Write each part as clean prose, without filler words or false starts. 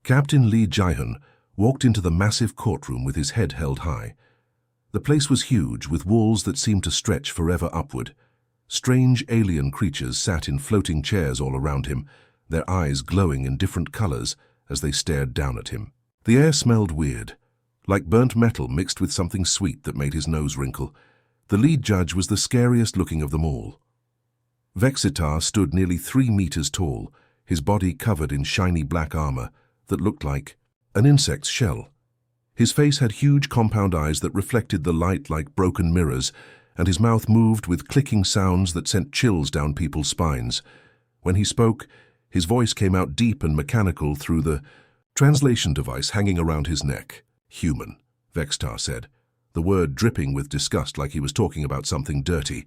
Captain Lee Jae-hun walked into the massive courtroom with his head held high. The place was huge, with walls that seemed to stretch forever upward. Strange alien creatures sat in floating chairs all around him, their eyes glowing in different colors as they stared down at him. The air smelled weird, like burnt metal mixed with something sweet that made his nose wrinkle. The lead judge was the scariest looking of them all. Vexitar stood nearly 3 meters tall, his body covered in shiny black armor that looked like an insect's shell. His face had huge compound eyes that reflected the light like broken mirrors, and his mouth moved with clicking sounds that sent chills down people's spines. When he spoke, his voice came out deep and mechanical through the translation device hanging around his neck. "Human," Vexitar said, the word dripping with disgust like he was talking about something dirty.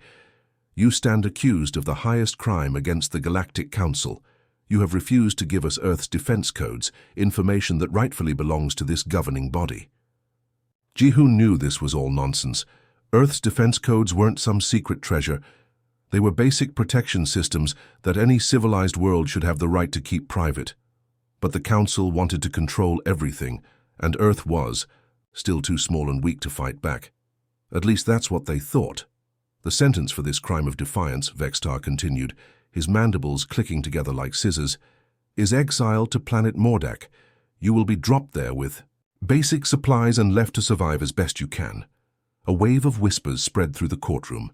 "You stand accused of the highest crime against the Galactic Council. You have refused to give us Earth's defense codes, information that rightfully belongs to this governing body." Ji-hoon knew this was all nonsense. Earth's defense codes weren't some secret treasure. They were basic protection systems that any civilized world should have the right to keep private. But the Council wanted to control everything, and Earth was still too small and weak to fight back. At least that's what they thought. The sentence for this crime of defiance, Vexitar continued, his mandibles clicking together like scissors, is exile to planet Mordak. You will be dropped there with basic supplies and left to survive as best you can. A wave of whispers spread through the courtroom.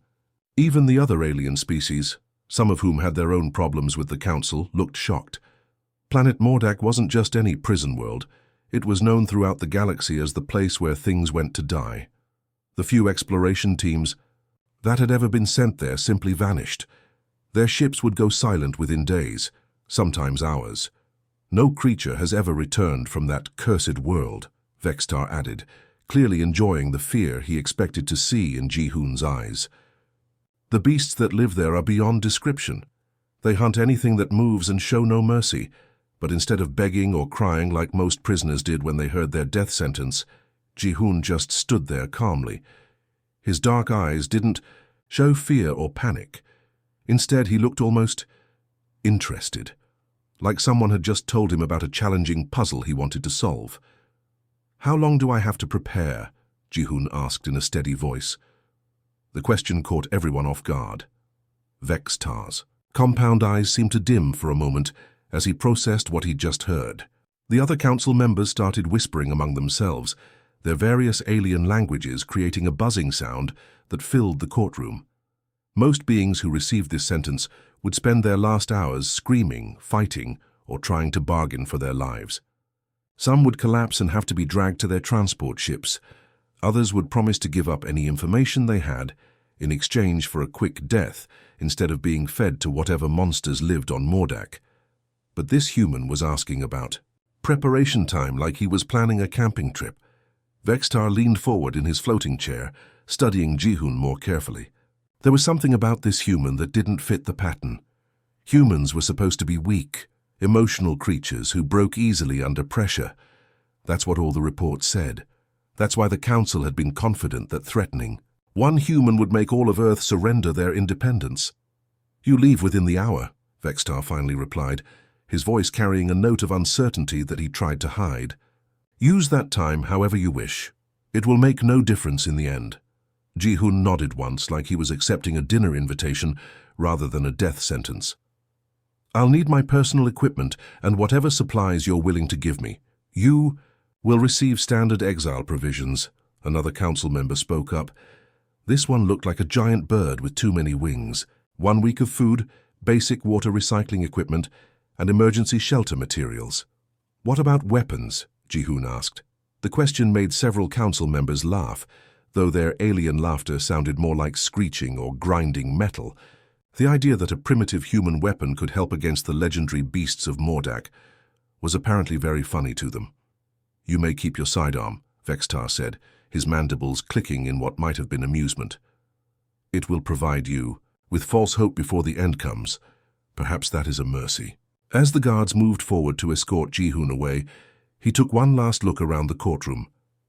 Even the other alien species, some of whom had their own problems with the Council, looked shocked. Planet Mordak wasn't just any prison world. It was known throughout the galaxy as the place where things went to die. The few exploration teams that had ever been sent there simply vanished. Their ships would go silent within days, sometimes hours. "No creature has ever returned from that cursed world," Vexitar added, clearly enjoying the fear he expected to see in Ji-hoon's eyes. "The beasts that live there are beyond description. They hunt anything that moves and show no mercy, but instead of begging or crying like most prisoners did when they heard their death sentence, Ji-hoon just stood there calmly. His dark eyes didn't show fear or panic. Instead, he looked almost interested, like someone had just told him about a challenging puzzle he wanted to solve. "How long do I have to prepare?" Ji-hoon asked in a steady voice. The question caught everyone off guard. Vexitar's compound eyes seemed to dim for a moment as he processed what he'd just heard. The other council members started whispering among themselves, their various alien languages creating a buzzing sound that filled the courtroom. Most beings who received this sentence would spend their last hours screaming, fighting, or trying to bargain for their lives. Some would collapse and have to be dragged to their transport ships. Others would promise to give up any information they had in exchange for a quick death instead of being fed to whatever monsters lived on Mordak. But this human was asking about preparation time like he was planning a camping trip. Vexitar leaned forward in his floating chair, studying Ji-hoon more carefully. There was something about this human that didn't fit the pattern. Humans were supposed to be weak, emotional creatures who broke easily under pressure. That's what all the reports said. That's why the Council had been confident that threatening one human would make all of Earth surrender their independence. "You leave within the hour," Vexitar finally replied, his voice carrying a note of uncertainty that he tried to hide. "Use that time however you wish. It will make no difference in the end." Ji-hoon nodded once like he was accepting a dinner invitation rather than a death sentence. "I'll need my personal equipment and whatever supplies you're willing to give me. You will receive standard exile provisions," another council member spoke up. This one looked like a giant bird with too many wings. 1 week of food, basic water recycling equipment, and emergency shelter materials. "What about weapons?" Ji-hoon asked. The question made several council members laugh, though their alien laughter sounded more like screeching or grinding metal. The idea that a primitive human weapon could help against the legendary beasts of Mordak was apparently very funny to them. "You may keep your sidearm," Vexitar said, his mandibles clicking in what might have been amusement. "It will provide you with false hope before the end comes. Perhaps that is a mercy." As the guards moved forward to escort Ji-hoon away, he took one last look around the courtroom.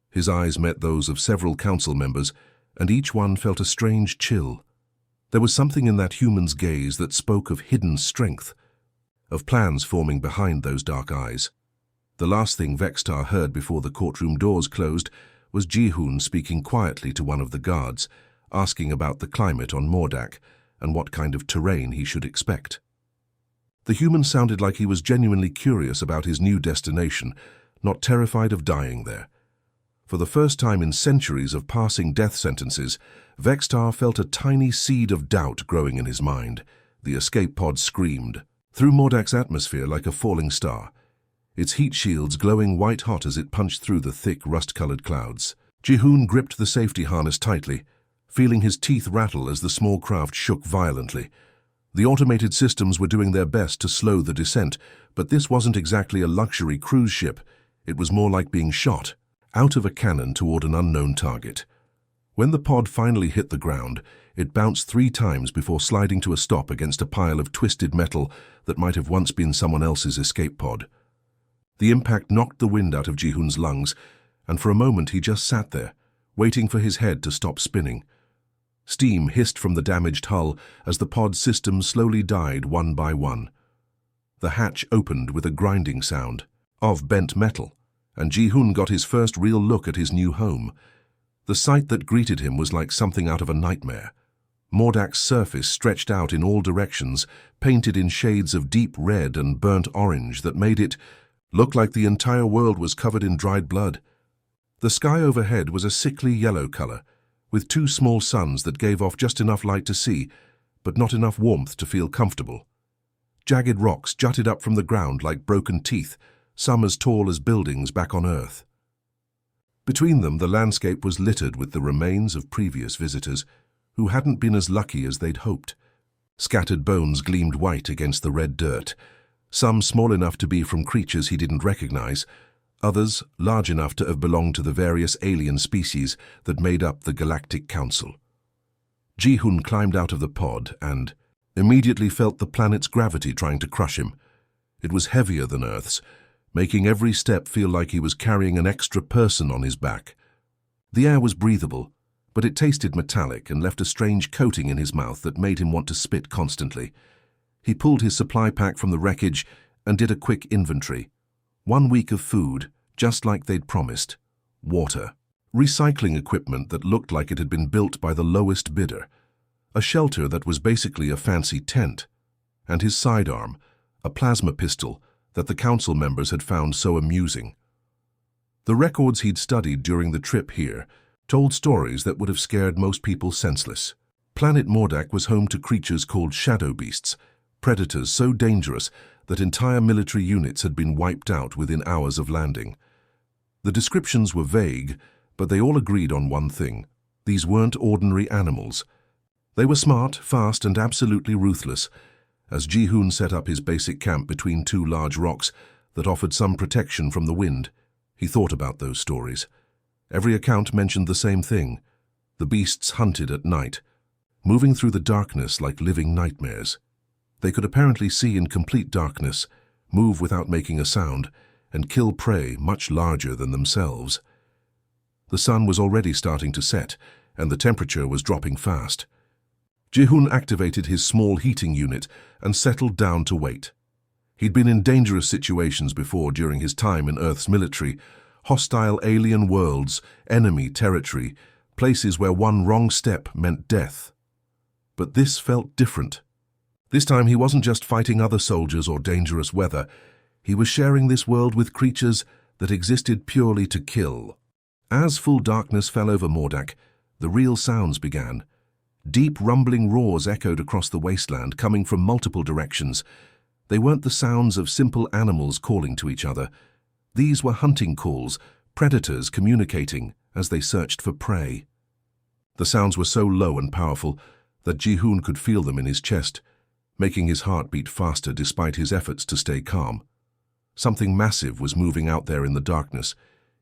His eyes met those of several council members, and each one felt a strange chill. There was something in that human's gaze that spoke of hidden strength, of plans forming behind those dark eyes. The last thing Vextar heard before the courtroom doors closed was Ji-hoon speaking quietly to one of the guards, asking about the climate on Mordak and what kind of terrain he should expect. The human sounded like he was genuinely curious about his new destination, not terrified of dying there. For the first time in centuries of passing death sentences, Vextar felt a tiny seed of doubt growing in his mind. The escape pod screamed through Mordak's atmosphere like a falling star, its heat shields glowing white-hot as it punched through the thick, rust-colored clouds. Ji-hoon gripped the safety harness tightly, feeling his teeth rattle as the small craft shook violently. The automated systems were doing their best to slow the descent, but this wasn't exactly a luxury cruise ship. It was more like being shot out of a cannon toward an unknown target. When the pod finally hit the ground, it bounced 3 times before sliding to a stop against a pile of twisted metal that might have once been someone else's escape pod. The impact knocked the wind out of Ji-hoon's lungs, and for a moment he just sat there, waiting for his head to stop spinning. Steam hissed from the damaged hull as the pod's systems slowly died one by one. The hatch opened with a grinding sound of bent metal, and Ji-hoon got his first real look at his new home. The sight that greeted him was like something out of a nightmare. Mordak's surface stretched out in all directions, painted in shades of deep red and burnt orange that made it look like the entire world was covered in dried blood. The sky overhead was a sickly yellow color, with 2 small suns that gave off just enough light to see, but not enough warmth to feel comfortable. Jagged rocks jutted up from the ground like broken teeth, some as tall as buildings back on Earth. Between them, the landscape was littered with the remains of previous visitors who hadn't been as lucky as they'd hoped. Scattered bones gleamed white against the red dirt, some small enough to be from creatures he didn't recognize, others large enough to have belonged to the various alien species that made up the Galactic Council. Ji-hoon climbed out of the pod and immediately felt the planet's gravity trying to crush him. It was heavier than Earth's, making every step feel like he was carrying an extra person on his back. The air was breathable, but it tasted metallic and left a strange coating in his mouth that made him want to spit constantly. He pulled his supply pack from the wreckage and did a quick inventory. 1 week of food, just like they'd promised. Water. Recycling equipment that looked like it had been built by the lowest bidder. A shelter that was basically a fancy tent. And his sidearm, a plasma pistol that the council members had found so amusing. The records he'd studied during the trip here told stories that would have scared most people senseless. Planet Mordak was home to creatures called shadow beasts, predators so dangerous that entire military units had been wiped out within hours of landing. The descriptions were vague, but they all agreed on one thing: these weren't ordinary animals. They were smart, fast, and absolutely ruthless. As Ji-hoon set up his basic camp between 2 large rocks that offered some protection from the wind, he thought about those stories. Every account mentioned the same thing: the beasts hunted at night, moving through the darkness like living nightmares. They could apparently see in complete darkness, move without making a sound, and kill prey much larger than themselves. The sun was already starting to set, and the temperature was dropping fast. Ji-hoon activated his small heating unit and settled down to wait. He'd been in dangerous situations before during his time in Earth's military: hostile alien worlds, enemy territory, places where one wrong step meant death. But this felt different. This time he wasn't just fighting other soldiers or dangerous weather. He was sharing this world with creatures that existed purely to kill. As full darkness fell over Mordak, the real sounds began. Deep rumbling roars echoed across the wasteland, coming from multiple directions. They weren't the sounds of simple animals calling to each other. These were hunting calls, predators communicating as they searched for prey. The sounds were so low and powerful that Ji-hoon could feel them in his chest, making his heart beat faster despite his efforts to stay calm. Something massive was moving out there in the darkness.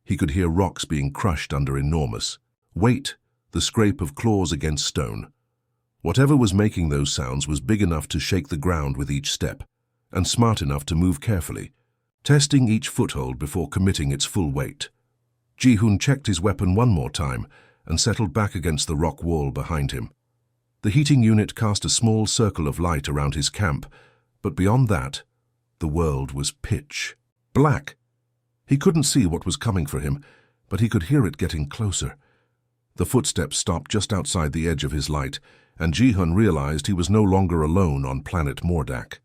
He could hear rocks being crushed under enormous weight, the scrape of claws against stone. Whatever was making those sounds was big enough to shake the ground with each step, and smart enough to move carefully, testing each foothold before committing its full weight. Ji-hoon checked his weapon one more time and settled back against the rock wall behind him. The heating unit cast a small circle of light around his camp, but beyond that, the world was pitch black. He couldn't see what was coming for him, but he could hear it getting closer. The footsteps stopped just outside the edge of his light, and Ji-hun realized he was no longer alone on planet Mordak.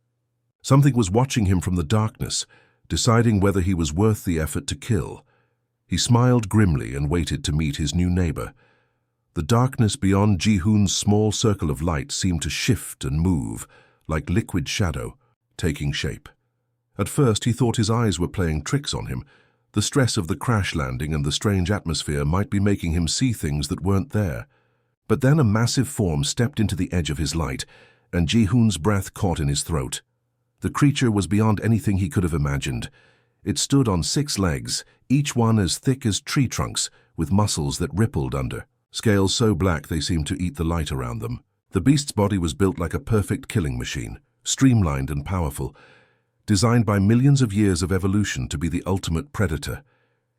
Something was watching him from the darkness, deciding whether he was worth the effort to kill. He smiled grimly and waited to meet his new neighbor. The darkness beyond Ji-hun's small circle of light seemed to shift and move, like liquid shadow, taking shape. At first he thought his eyes were playing tricks on him. The stress of the crash landing and the strange atmosphere might be making him see things that weren't there. But then a massive form stepped into the edge of his light, and Ji-hun's breath caught in his throat. The creature was beyond anything he could have imagined. It stood on 6 legs, each one as thick as tree trunks, with muscles that rippled under, scales so black they seemed to eat the light around them. The beast's body was built like a perfect killing machine, streamlined and powerful, designed by millions of years of evolution to be the ultimate predator.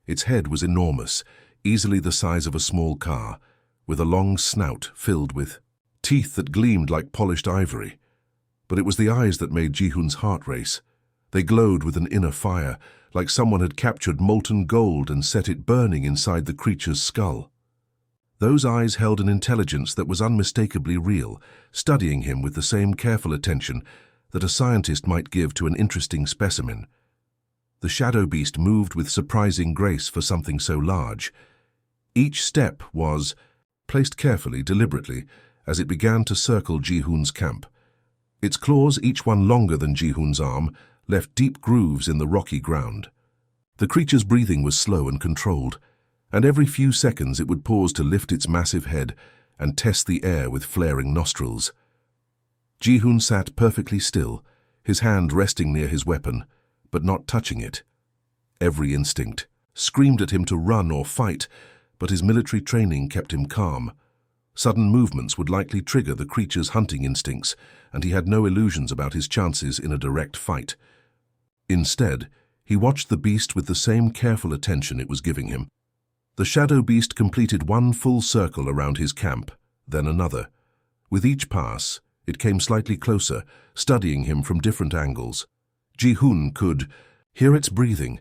Its head was enormous, easily the size of a small car, with a long snout filled with teeth that gleamed like polished ivory. But it was the eyes that made Ji-hun's heart race. They glowed with an inner fire, like someone had captured molten gold and set it burning inside the creature's skull. Those eyes held an intelligence that was unmistakably real, studying him with the same careful attention that a scientist might give to an interesting specimen. The shadow beast moved with surprising grace for something so large. Each step was placed carefully, deliberately, as it began to circle Ji-hun's camp. Its claws, each one longer than Ji-hun's arm, left deep grooves in the rocky ground. The creature's breathing was slow and controlled, and every few seconds it would pause to lift its massive head and test the air with flaring nostrils. Ji-hun sat perfectly still, his hand resting near his weapon, but not touching it. Every instinct screamed at him to run or fight, but his military training kept him calm. Sudden movements would likely trigger the creature's hunting instincts, and he had no illusions about his chances in a direct fight. Instead, he watched the beast with the same careful attention it was giving him. The shadow beast completed one full circle around his camp, then another. With each pass, it came slightly closer, studying him from different angles. Ji-hun could hear its breathing,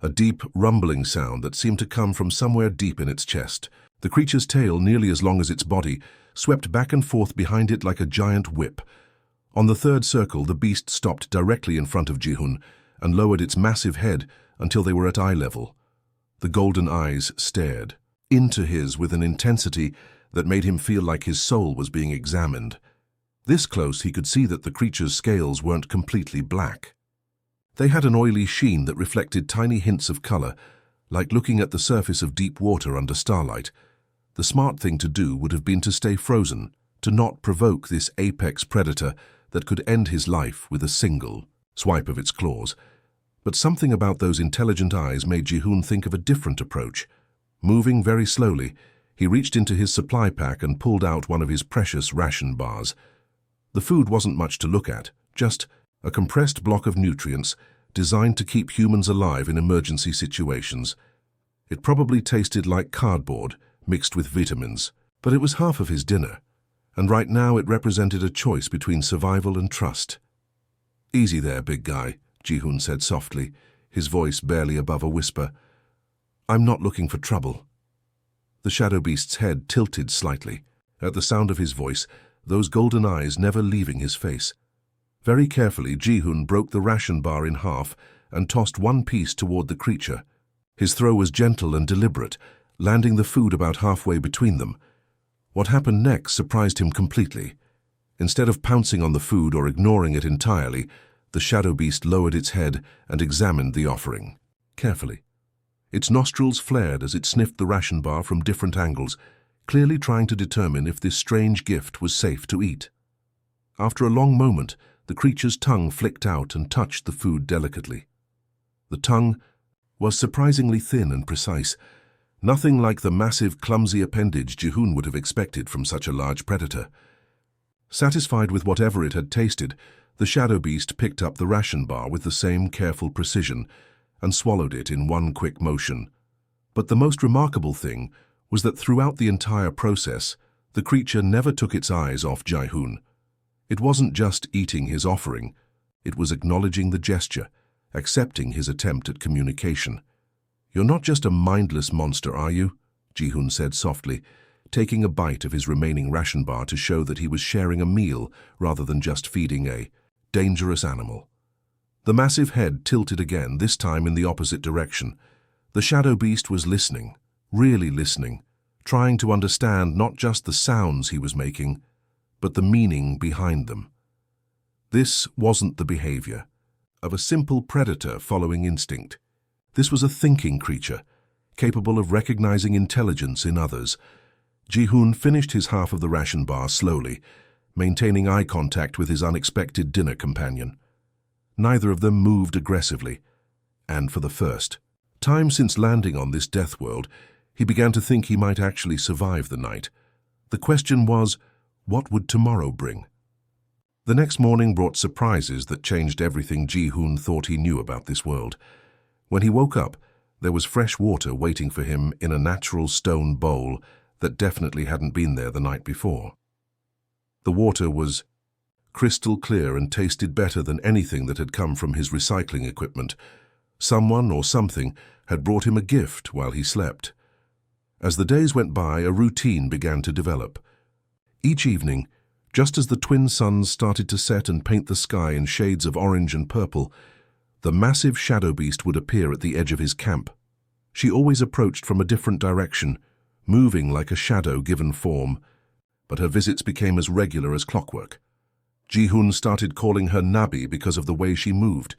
a deep, rumbling sound that seemed to come from somewhere deep in its chest. The creature's tail, nearly as long as its body, swept back and forth behind it like a giant whip. On the third circle, the beast stopped directly in front of Ji-hun and lowered its massive head until they were at eye level. The golden eyes stared into his with an intensity that made him feel like his soul was being examined. This close, he could see that the creature's scales weren't completely black. They had an oily sheen that reflected tiny hints of color, like looking at the surface of deep water under starlight. The smart thing to do would have been to stay frozen, to not provoke this apex predator that could end his life with a single swipe of its claws. But something about those intelligent eyes made Ji-hun think of a different approach. Moving very slowly, he reached into his supply pack and pulled out one of his precious ration bars. The food wasn't much to look at, just a compressed block of nutrients designed to keep humans alive in emergency situations. It probably tasted like cardboard mixed with vitamins, but it was half of his dinner, and right now it represented a choice between survival and trust. "Easy there, big guy," Ji-hun said softly, his voice barely above a whisper. "I'm not looking for trouble." The shadow beast's head tilted slightly. At the sound of his voice, those golden eyes never leaving his face. Very carefully, Ji-hun broke the ration bar in half and tossed one piece toward the creature. His throw was gentle and deliberate, landing the food about halfway between them. What happened next surprised him completely. Instead of pouncing on the food or ignoring it entirely, the shadow beast lowered its head and examined the offering carefully. Its nostrils flared as it sniffed the ration bar from different angles, clearly trying to determine if this strange gift was safe to eat. After a long moment, the creature's tongue flicked out and touched the food delicately. The tongue was surprisingly thin and precise, nothing like the massive, clumsy appendage Ji-hun would have expected from such a large predator. Satisfied with whatever it had tasted, the shadow beast picked up the ration bar with the same careful precision and swallowed it in one quick motion. But the most remarkable thing was that throughout the entire process, the creature never took its eyes off Ji-hun. It wasn't just eating his offering, it was acknowledging the gesture, accepting his attempt at communication. "You're not just a mindless monster, are you?" Ji-hoon said softly, taking a bite of his remaining ration bar to show that he was sharing a meal rather than just feeding a dangerous animal. The massive head tilted again, this time in the opposite direction. The shadow beast was listening, really listening, trying to understand not just the sounds he was making, but the meaning behind them. This wasn't the behavior of a simple predator following instinct. This was a thinking creature, capable of recognizing intelligence in others. Ji-hoon finished his half of the ration bar slowly, maintaining eye contact with his unexpected dinner companion. Neither of them moved aggressively, and for the first time since landing on this death world, he began to think he might actually survive the night. The question was, what would tomorrow bring? The next morning brought surprises that changed everything Ji-hoon thought he knew about this world. When he woke up, there was fresh water waiting for him in a natural stone bowl that definitely hadn't been there the night before. The water was crystal clear and tasted better than anything that had come from his recycling equipment. Someone or something had brought him a gift while he slept. As the days went by, a routine began to develop. Each evening, just as the twin suns started to set and paint the sky in shades of orange and purple, the massive shadow beast would appear at the edge of his camp. She always approached from a different direction, moving like a shadow given form, but her visits became as regular as clockwork. Ji-hoon started calling her Nabi because of the way she moved.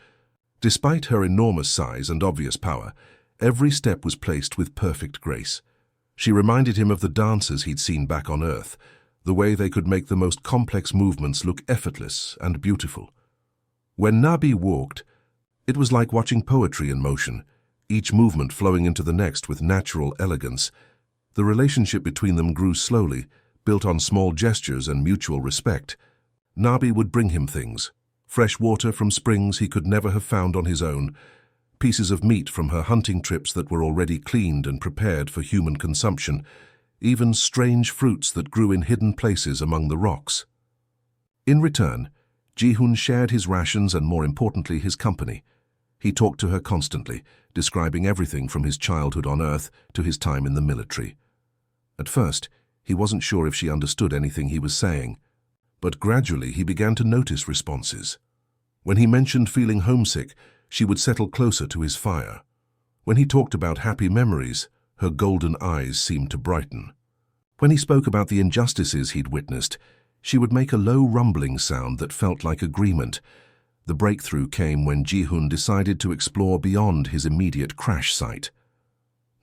Despite her enormous size and obvious power, every step was placed with perfect grace. She reminded him of the dancers he'd seen back on Earth, the way they could make the most complex movements look effortless and beautiful. When Nabi walked, it was like watching poetry in motion, each movement flowing into the next with natural elegance. The relationship between them grew slowly, built on small gestures and mutual respect. Nabi would bring him things: fresh water from springs he could never have found on his own, pieces of meat from her hunting trips that were already cleaned and prepared for human consumption, even strange fruits that grew in hidden places among the rocks. In return, Ji-hoon shared his rations and, more importantly, his company. He talked to her constantly, describing everything from his childhood on Earth to his time in the military. At first, he wasn't sure if she understood anything he was saying, but gradually he began to notice responses. When he mentioned feeling homesick, she would settle closer to his fire. When he talked about happy memories, her golden eyes seemed to brighten. When he spoke about the injustices he'd witnessed, she would make a low rumbling sound that felt like agreement. The breakthrough came when Ji-hoon decided to explore beyond his immediate crash site.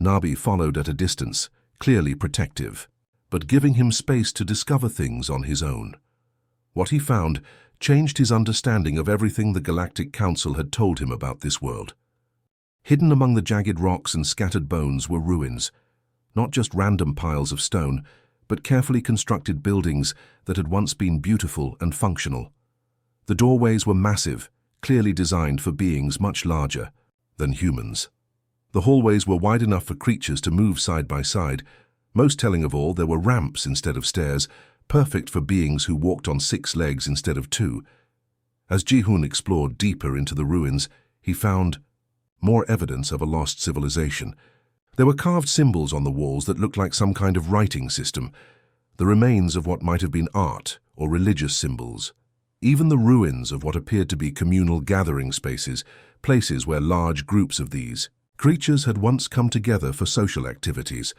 Nabi followed at a distance, clearly protective, but giving him space to discover things on his own. What he found changed his understanding of everything the Galactic Council had told him about this world. Hidden among the jagged rocks and scattered bones were ruins, not just random piles of stone, but carefully constructed buildings that had once been beautiful and functional. The doorways were massive, clearly designed for beings much larger than humans. The hallways were wide enough for creatures to move side by side. Most telling of all, there were ramps instead of stairs, perfect for beings who walked on 6 legs instead of 2. As Ji-hoon explored deeper into the ruins, he found more evidence of a lost civilization. There were carved symbols on the walls that looked like some kind of writing system, the remains of what might have been art or religious symbols. Even the ruins of what appeared to be communal gathering spaces, places where large groups of these creatures had once come together for social activities.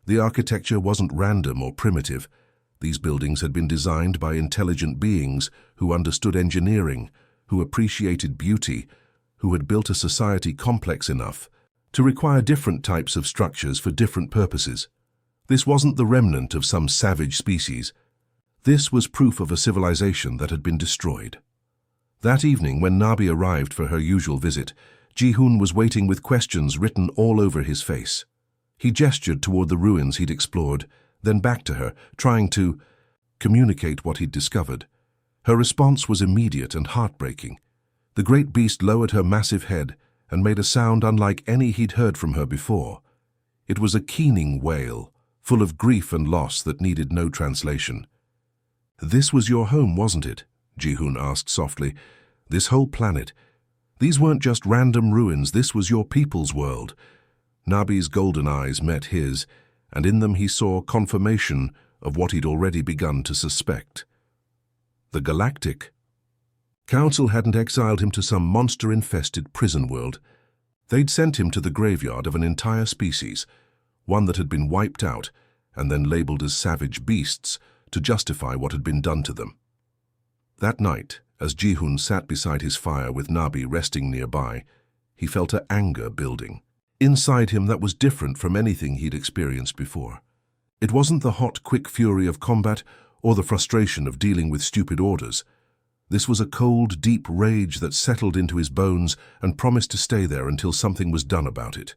The architecture wasn't random or primitive. These buildings had been designed by intelligent beings who understood engineering, who appreciated beauty, who had built a society complex enough to require different types of structures for different purposes. This wasn't the remnant of some savage species. This was proof of a civilization that had been destroyed. That evening, when Nabi arrived for her usual visit, Ji-hoon was waiting with questions written all over his face. He gestured toward the ruins he'd explored, then back to her, trying to communicate what he'd discovered. Her response was immediate and heartbreaking. The great beast lowered her massive head and made a sound unlike any he'd heard from her before. It was a keening wail, full of grief and loss that needed no translation. "This was your home, wasn't it?" Ji-hoon asked softly. "This whole planet. These weren't just random ruins, this was your people's world. Nabi's golden eyes met his, and in them he saw confirmation of what he'd already begun to suspect. The Galactic Council hadn't exiled him to some monster-infested prison world. They'd sent him to the graveyard of an entire species, one that had been wiped out and then labeled as savage beasts to justify what had been done to them. That night, as Ji-hoon sat beside his fire with Nabi resting nearby, he felt an anger building. Inside him that was different from anything he'd experienced before. It wasn't the hot, quick fury of combat or the frustration of dealing with stupid orders. This was a cold, deep rage that settled into his bones and promised to stay there until something was done about it.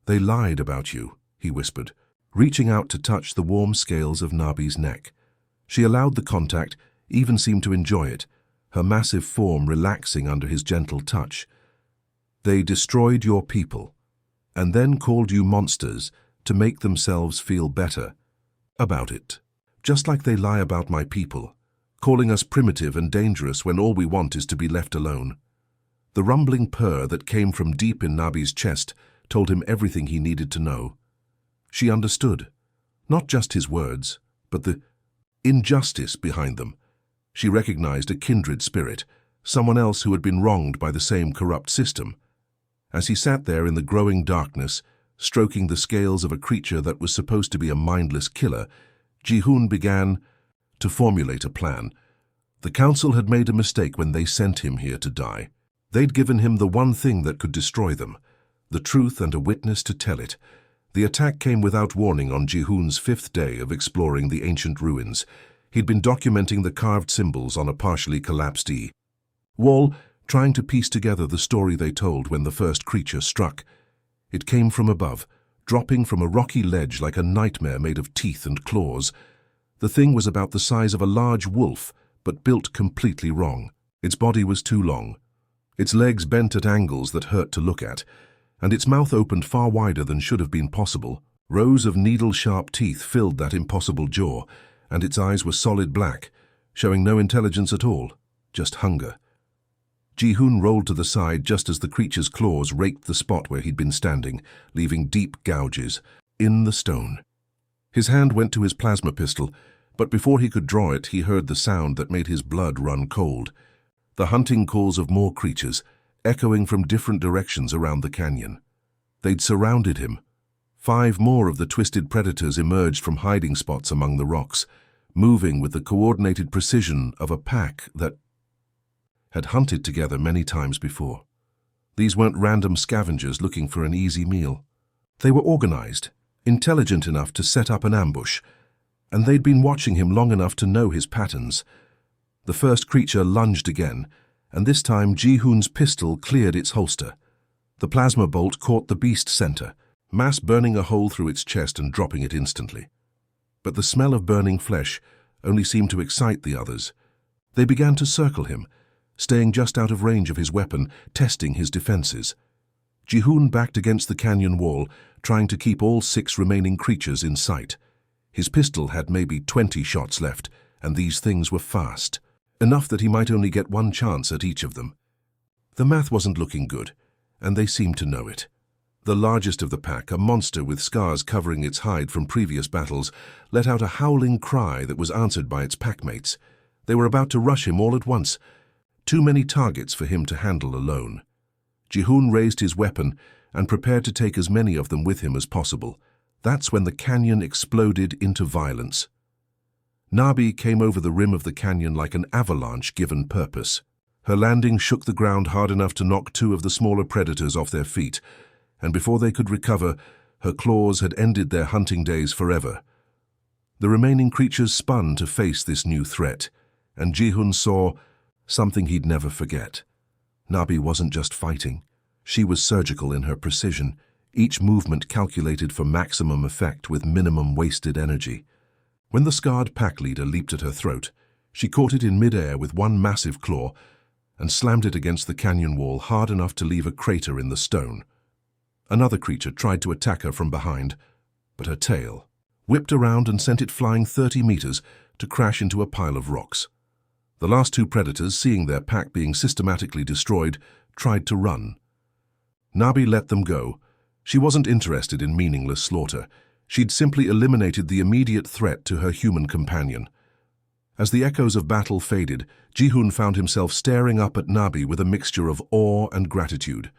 "They lied about you," he whispered, reaching out to touch the warm scales of Nabi's neck. She allowed the contact, even seemed to enjoy it, her massive form relaxing under his gentle touch. "They destroyed your people, and then called you monsters to make themselves feel better about it. Just like they lie about my people, calling us primitive and dangerous when all we want is to be left alone." The rumbling purr that came from deep in Nabi's chest told him everything he needed to know. She understood, not just his words, but the injustice behind them. She recognized a kindred spirit, someone else who had been wronged by the same corrupt system. As he sat there in the growing darkness, stroking the scales of a creature that was supposed to be a mindless killer, Ji-hoon began to formulate a plan. The council had made a mistake when they sent him here to die. They'd given him the one thing that could destroy them, the truth and a witness to tell it. The attack came without warning on Ji-hoon's 5th day of exploring the ancient ruins. He'd been documenting the carved symbols on a partially collapsed wall, trying to piece together the story they told when the first creature struck. It came from above, dropping from a rocky ledge like a nightmare made of teeth and claws. The thing was about the size of a large wolf, but built completely wrong. Its body was too long, its legs bent at angles that hurt to look at, and its mouth opened far wider than should have been possible. Rows of needle-sharp teeth filled that impossible jaw, and its eyes were solid black, showing no intelligence at all, just hunger. Ji-hoon rolled to the side just as the creature's claws raked the spot where he'd been standing, leaving deep gouges in the stone. His hand went to his plasma pistol, but before he could draw it, he heard the sound that made his blood run cold. The hunting calls of more creatures, echoing from different directions around the canyon. They'd surrounded him. 5 more of the twisted predators emerged from hiding spots among the rocks, moving with the coordinated precision of a pack that had hunted together many times before. These weren't random scavengers looking for an easy meal. They were organized, intelligent enough to set up an ambush, and they'd been watching him long enough to know his patterns. The first creature lunged again, and this time Ji-hoon's pistol cleared its holster. The plasma bolt caught the beast center, mass burning a hole through its chest and dropping it instantly. But the smell of burning flesh only seemed to excite the others. They began to circle him, staying just out of range of his weapon, testing his defenses. Ji-hoon backed against the canyon wall, trying to keep all 6 remaining creatures in sight. His pistol had maybe 20 shots left, and these things were fast, enough that he might only get one chance at each of them. The math wasn't looking good, and they seemed to know it. The largest of the pack, a monster with scars covering its hide from previous battles, let out a howling cry that was answered by its packmates. They were about to rush him all at once. Too many targets for him to handle alone. Ji-hoon raised his weapon and prepared to take as many of them with him as possible. That's when the canyon exploded into violence. Nabi came over the rim of the canyon like an avalanche given purpose. Her landing shook the ground hard enough to knock 2 of the smaller predators off their feet, and before they could recover, her claws had ended their hunting days forever. The remaining creatures spun to face this new threat, and Ji-hoon saw something he'd never forget. Nabi wasn't just fighting. She was surgical in her precision, each movement calculated for maximum effect with minimum wasted energy. When the scarred pack leader leaped at her throat, she caught it in midair with one massive claw and slammed it against the canyon wall hard enough to leave a crater in the stone. Another creature tried to attack her from behind, but her tail whipped around and sent it flying 30 meters to crash into a pile of rocks. The last 2 predators, seeing their pack being systematically destroyed, tried to run. Nabi let them go, She wasn't interested in meaningless slaughter. She'd simply eliminated the immediate threat to her human companion. As the echoes of battle faded, Ji-hoon found himself staring up at Nabi with a mixture of awe and gratitude.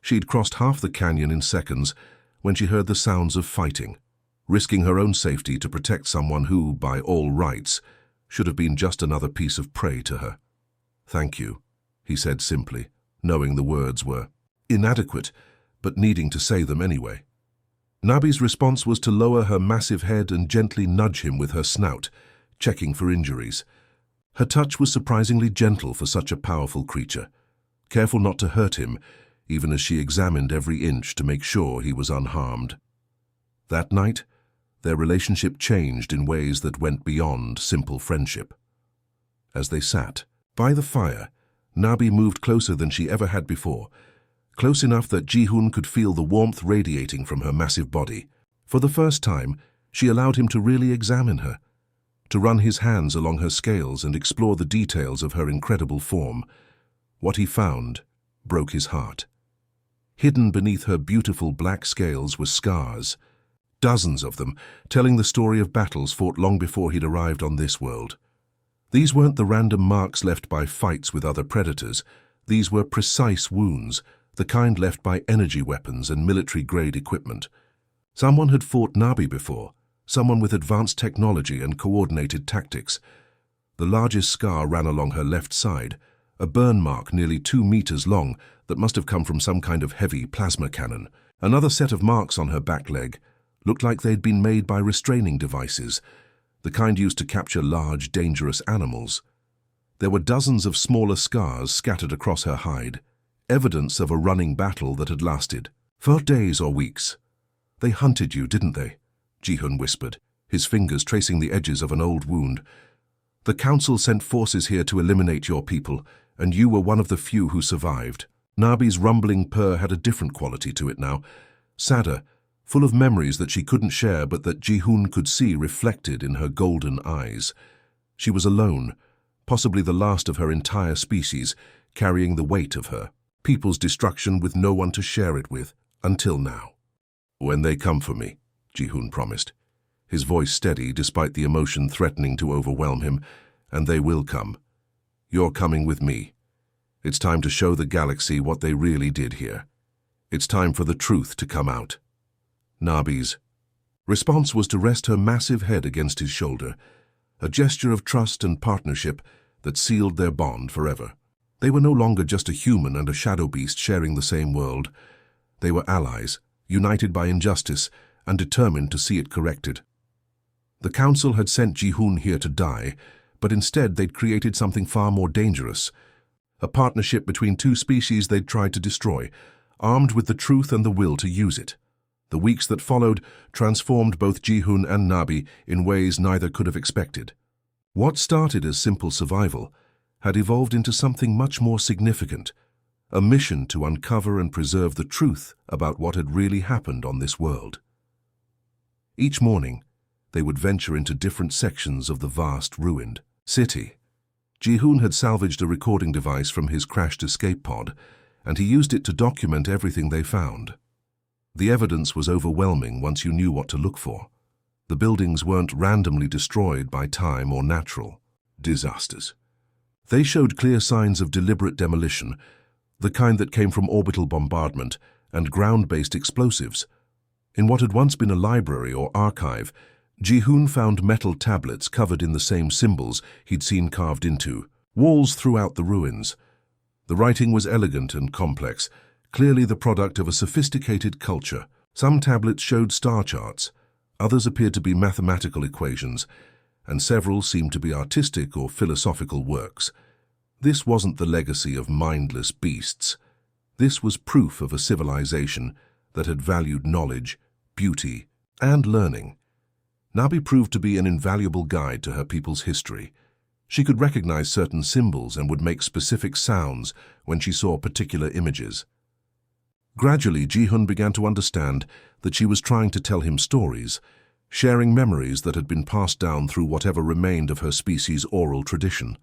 She'd crossed half the canyon in seconds when she heard the sounds of fighting, risking her own safety to protect someone who, by all rights, should have been just another piece of prey to her. "Thank you," he said simply, knowing the words were inadequate, but needing to say them anyway. Nabi's response was to lower her massive head and gently nudge him with her snout, checking for injuries. Her touch was surprisingly gentle for such a powerful creature, careful not to hurt him, even as she examined every inch to make sure he was unharmed. That night, their relationship changed in ways that went beyond simple friendship. As they sat by the fire, Nabi moved closer than she ever had before, close enough that Ji-hoon could feel the warmth radiating from her massive body. For the first time, she allowed him to really examine her, to run his hands along her scales and explore the details of her incredible form. What he found broke his heart. Hidden beneath her beautiful black scales were scars, dozens of them, telling the story of battles fought long before he'd arrived on this world. These weren't the random marks left by fights with other predators. These were precise wounds, the kind left by energy weapons and military-grade equipment. Someone had fought Nabi before, someone with advanced technology and coordinated tactics. The largest scar ran along her left side, a burn mark nearly 2 meters long that must have come from some kind of heavy plasma cannon. Another set of marks on her back leg looked like they'd been made by restraining devices, the kind used to capture large, dangerous animals. There were dozens of smaller scars scattered across her hide, evidence of a running battle that had lasted for days or weeks. "They hunted you, didn't they?" Ji-hoon whispered, his fingers tracing the edges of an old wound. "The council sent forces here to eliminate your people, and you were one of the few who survived." Nabi's rumbling purr had a different quality to it now, sadder, full of memories that she couldn't share but that Ji-hoon could see reflected in her golden eyes. She was alone, possibly the last of her entire species, carrying the weight of her people's destruction with no one to share it with, until now. "When they come for me," Ji-hoon promised, his voice steady despite the emotion threatening to overwhelm him, "and they will come. You're coming with me. It's time to show the galaxy what they really did here. It's time for the truth to come out." Nabi's response was to rest her massive head against his shoulder, a gesture of trust and partnership that sealed their bond forever. They were no longer just a human and a shadow beast sharing the same world. They were allies, united by injustice and determined to see it corrected. The council had sent Ji-hoon here to die, but instead they'd created something far more dangerous, a partnership between two species they'd tried to destroy, armed with the truth and the will to use it. The weeks that followed transformed both Ji-hoon and Nabi in ways neither could have expected. What started as simple survival had evolved into something much more significant, a mission to uncover and preserve the truth about what had really happened on this world. Each morning, they would venture into different sections of the vast, ruined city. Ji-hoon had salvaged a recording device from his crashed escape pod, and he used it to document everything they found. The evidence was overwhelming once you knew what to look for. The buildings weren't randomly destroyed by time or natural disasters. They showed clear signs of deliberate demolition, the kind that came from orbital bombardment and ground-based explosives. In what had once been a library or archive, Ji-hoon found metal tablets covered in the same symbols he'd seen carved into walls throughout the ruins. The writing was elegant and complex, clearly the product of a sophisticated culture. Some tablets showed star charts, others appeared to be mathematical equations, and several seemed to be artistic or philosophical works. This wasn't the legacy of mindless beasts. This was proof of a civilization that had valued knowledge, beauty, and learning. Nabi proved to be an invaluable guide to her people's history. She could recognize certain symbols and would make specific sounds when she saw particular images. Gradually, Ji-hoon began to understand that she was trying to tell him stories, sharing memories that had been passed down through whatever remained of her species' oral tradition.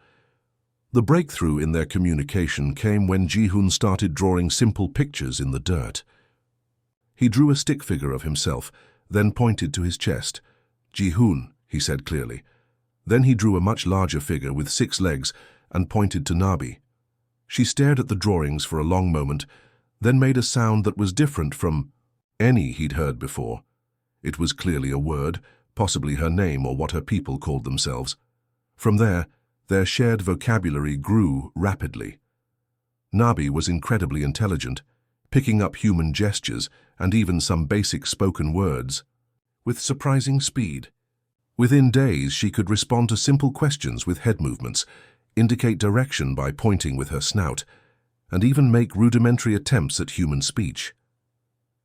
The breakthrough in their communication came when Ji-hoon started drawing simple pictures in the dirt. He drew a stick figure of himself, then pointed to his chest. "Ji-hoon," he said clearly. Then he drew a much larger figure with 6 legs and pointed to Nabi. She stared at the drawings for a long moment, then made a sound that was different from any he'd heard before. It was clearly a word, possibly her name or what her people called themselves. From there, their shared vocabulary grew rapidly. Nabi was incredibly intelligent, picking up human gestures and even some basic spoken words with surprising speed. Within days, she could respond to simple questions with head movements, indicate direction by pointing with her snout, and even make rudimentary attempts at human speech.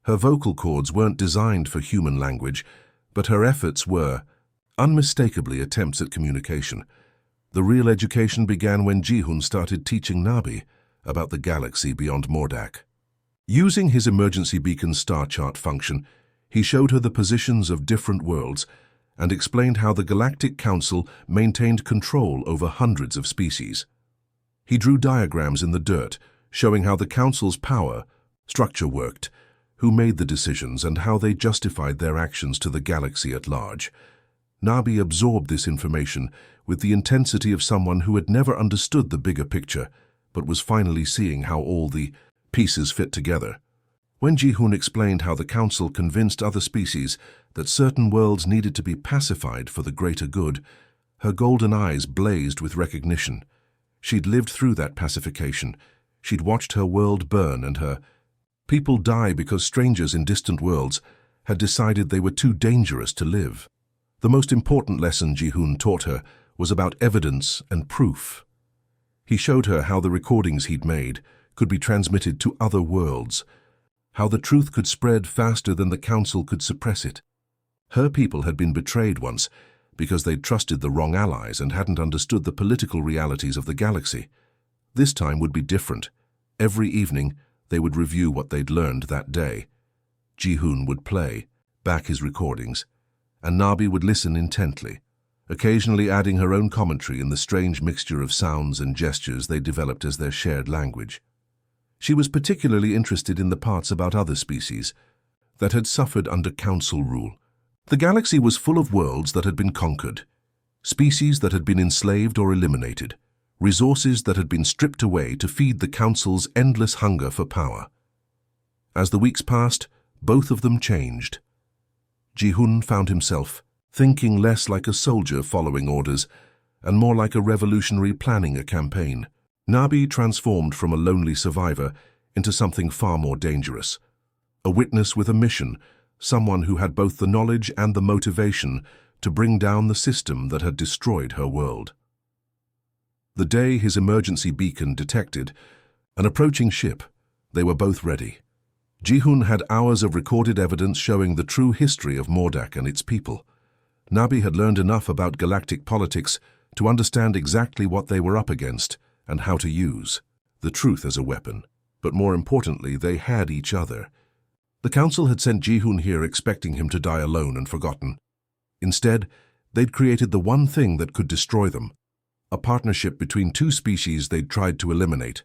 Her vocal cords weren't designed for human language, but her efforts were unmistakably attempts at communication. The real education began when Ji-hoon started teaching Nabi about the galaxy beyond Mordak. Using his emergency beacon star chart function, he showed her the positions of different worlds and explained how the Galactic Council maintained control over hundreds of species. He drew diagrams in the dirt, showing how the Council's power structure worked, who made the decisions, and how they justified their actions to the galaxy at large. Nabi absorbed this information with the intensity of someone who had never understood the bigger picture, but was finally seeing how all the pieces fit together. When Ji-hoon explained how the Council convinced other species that certain worlds needed to be pacified for the greater good, her golden eyes blazed with recognition. She'd lived through that pacification. She'd watched her world burn and her people die because strangers in distant worlds had decided they were too dangerous to live. The most important lesson Ji-hoon taught her was about evidence and proof. He showed her how the recordings he'd made could be transmitted to other worlds, how the truth could spread faster than the Council could suppress it. Her people had been betrayed once because they'd trusted the wrong allies and hadn't understood the political realities of the galaxy. This time would be different. Every evening, they would review what they'd learned that day. Ji-hoon would play back his recordings, and Nabi would listen intently, occasionally adding her own commentary in the strange mixture of sounds and gestures they developed as their shared language. She was particularly interested in the parts about other species that had suffered under Council rule. The galaxy was full of worlds that had been conquered, species that had been enslaved or eliminated, resources that had been stripped away to feed the Council's endless hunger for power. As the weeks passed, both of them changed. Ji-hoon found himself thinking less like a soldier following orders and more like a revolutionary planning a campaign. Nabi transformed from a lonely survivor into something far more dangerous. A witness with a mission, someone who had both the knowledge and the motivation to bring down the system that had destroyed her world. The day his emergency beacon detected an approaching ship, they were both ready. Ji-hoon had hours of recorded evidence showing the true history of Mordak and its people. Nabi had learned enough about galactic politics to understand exactly what they were up against and how to use the truth as a weapon. But more importantly, they had each other. The Council had sent Ji-hoon here expecting him to die alone and forgotten. Instead, they'd created the one thing that could destroy them, a partnership between two species they'd tried to eliminate,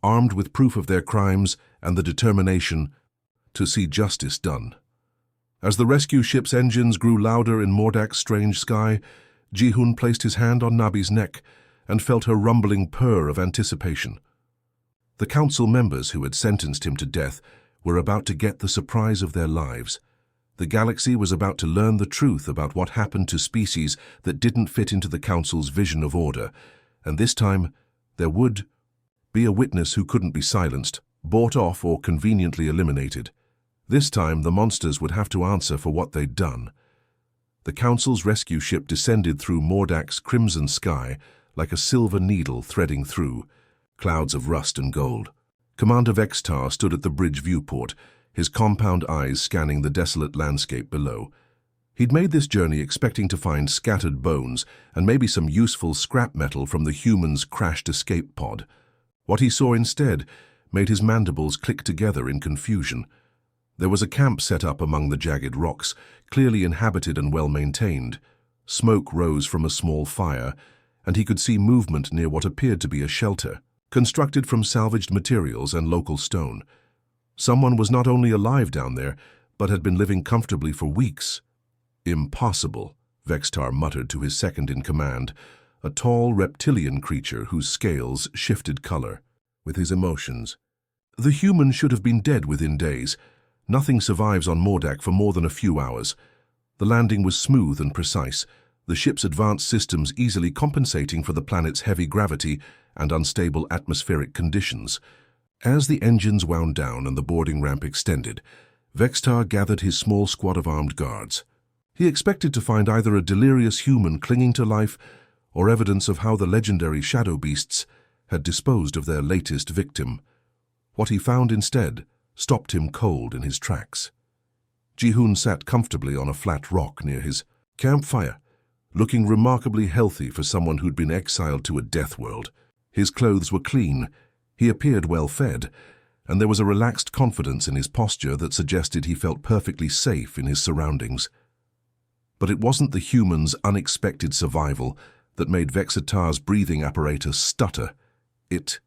armed with proof of their crimes and the determination to see justice done. As the rescue ship's engines grew louder in Mordak's strange sky, Ji-hoon placed his hand on Nabi's neck and felt her rumbling purr of anticipation. The Council members who had sentenced him to death were about to get the surprise of their lives. The galaxy was about to learn the truth about what happened to species that didn't fit into the Council's vision of order, and this time there would be a witness who couldn't be silenced, bought off, or conveniently eliminated. This time the monsters would have to answer for what they'd done. The Council's rescue ship descended through Mordak's crimson sky like a silver needle threading through clouds of rust and gold. Commander Vextar stood at the bridge viewport, his compound eyes scanning the desolate landscape below. He'd made this journey expecting to find scattered bones and maybe some useful scrap metal from the humans' crashed escape pod. What he saw instead made his mandibles click together in confusion. There was a camp set up among the jagged rocks, clearly inhabited and well-maintained. Smoke rose from a small fire, and he could see movement near what appeared to be a shelter, constructed from salvaged materials and local stone. Someone was not only alive down there, but had been living comfortably for weeks. Impossible, Vextar muttered to his second-in-command, a tall reptilian creature whose scales shifted color with his emotions. The human should have been dead within days. Nothing survives on Mordak for more than a few hours. The landing was smooth and precise, the ship's advanced systems easily compensating for the planet's heavy gravity and unstable atmospheric conditions. As the engines wound down and the boarding ramp extended, Vextar gathered his small squad of armed guards. He expected to find either a delirious human clinging to life or evidence of how the legendary shadow beasts had disposed of their latest victim. What he found instead stopped him cold in his tracks. Ji-hoon sat comfortably on a flat rock near his campfire, looking remarkably healthy for someone who'd been exiled to a death world. His clothes were clean, he appeared well-fed, and there was a relaxed confidence in his posture that suggested he felt perfectly safe in his surroundings. But it wasn't the human's unexpected survival that made Vexatar's breathing apparatus stutter. It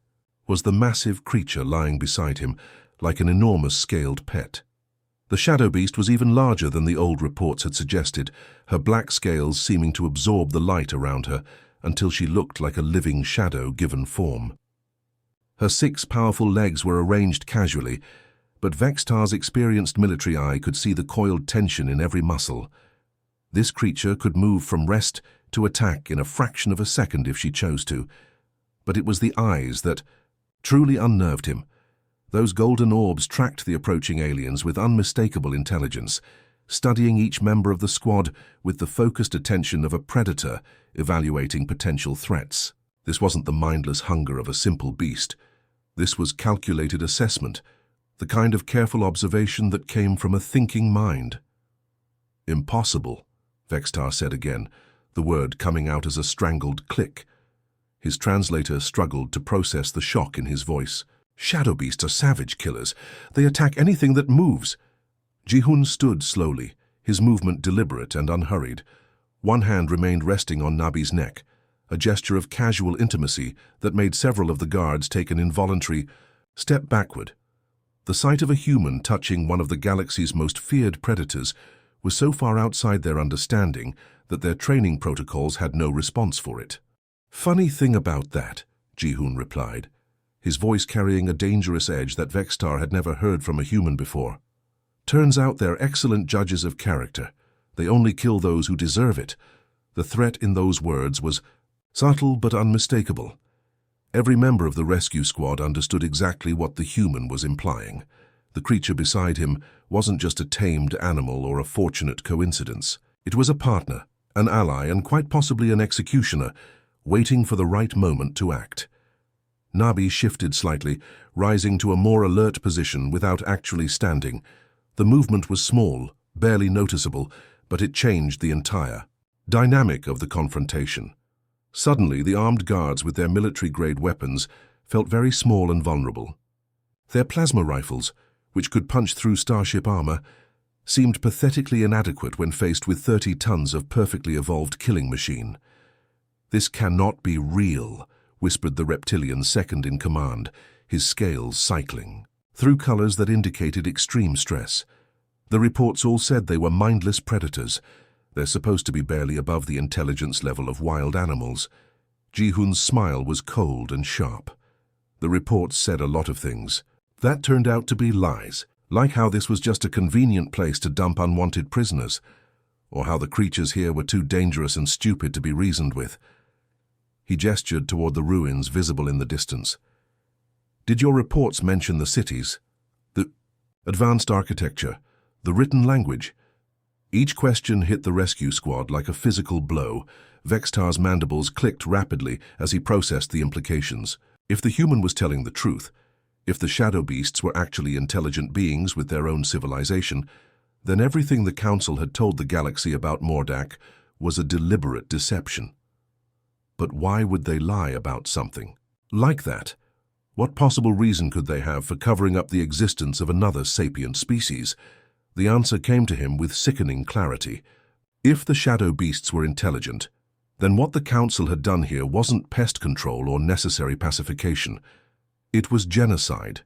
was the massive creature lying beside him, like an enormous scaled pet. The shadow beast was even larger than the old reports had suggested, her black scales seeming to absorb the light around her until she looked like a living shadow given form. Her 6 powerful legs were arranged casually, but Vextar's experienced military eye could see the coiled tension in every muscle. This creature could move from rest to attack in a fraction of a second if she chose to, but it was the eyes that truly unnerved him. Those golden orbs tracked the approaching aliens with unmistakable intelligence, studying each member of the squad with the focused attention of a predator evaluating potential threats. This wasn't the mindless hunger of a simple beast. This was calculated assessment, the kind of careful observation that came from a thinking mind. "Impossible," Vextar said again, the word coming out as a strangled click. His translator struggled to process the shock in his voice. "Shadow beasts are savage killers. They attack anything that moves." Ji-hoon stood slowly, his movement deliberate and unhurried. One hand remained resting on Nabi's neck, a gesture of casual intimacy that made several of the guards take an involuntary step backward. The sight of a human touching one of the galaxy's most feared predators was so far outside their understanding that their training protocols had no response for it. "Funny thing about that," Ji-hoon replied, his voice carrying a dangerous edge that Vextar had never heard from a human before. "Turns out they're excellent judges of character. They only kill those who deserve it." The threat in those words was subtle but unmistakable. Every member of the rescue squad understood exactly what the human was implying. The creature beside him wasn't just a tamed animal or a fortunate coincidence. It was a partner, an ally, and quite possibly an executioner, waiting for the right moment to act. Nabi shifted slightly, rising to a more alert position without actually standing. The movement was small, barely noticeable, but it changed the entire dynamic of the confrontation. Suddenly, the armed guards with their military-grade weapons felt very small and vulnerable. Their plasma rifles, which could punch through starship armor, seemed pathetically inadequate when faced with 30 tons of perfectly evolved killing machine. "This cannot be real," whispered the reptilian's second-in-command, his scales cycling through colors that indicated extreme stress. The reports all said they were mindless predators. They're supposed to be barely above the intelligence level of wild animals. Ji-hoon's smile was cold and sharp. The reports said a lot of things that turned out to be lies, like how this was just a convenient place to dump unwanted prisoners, or how the creatures here were too dangerous and stupid to be reasoned with. He gestured toward the ruins visible in the distance. "Did your reports mention the cities, the advanced architecture, the written language?" Each question hit the rescue squad like a physical blow. Vextar's mandibles clicked rapidly as he processed the implications. If the human was telling the truth, if the shadow beasts were actually intelligent beings with their own civilization, then everything the Council had told the galaxy about Mordak was a deliberate deception. But why would they lie about something like that? What possible reason could they have for covering up the existence of another sapient species? The answer came to him with sickening clarity. If the shadow beasts were intelligent, then what the Council had done here wasn't pest control or necessary pacification. It was genocide.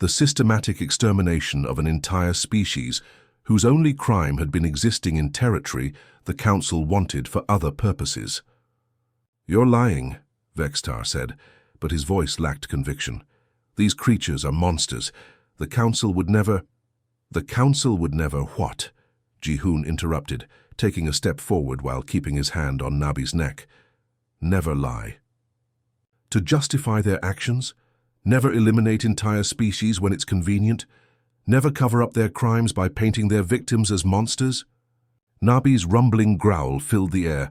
The systematic extermination of an entire species whose only crime had been existing in territory the Council wanted for other purposes. "You're lying," Vextar said, but his voice lacked conviction. "These creatures are monsters. The Council would never—" "The Council would never what?" Ji-hoon interrupted, taking a step forward while keeping his hand on Nabi's neck. "Never lie. To justify their actions? Never eliminate entire species when it's convenient? Never cover up their crimes by painting their victims as monsters?" Nabi's rumbling growl filled the air,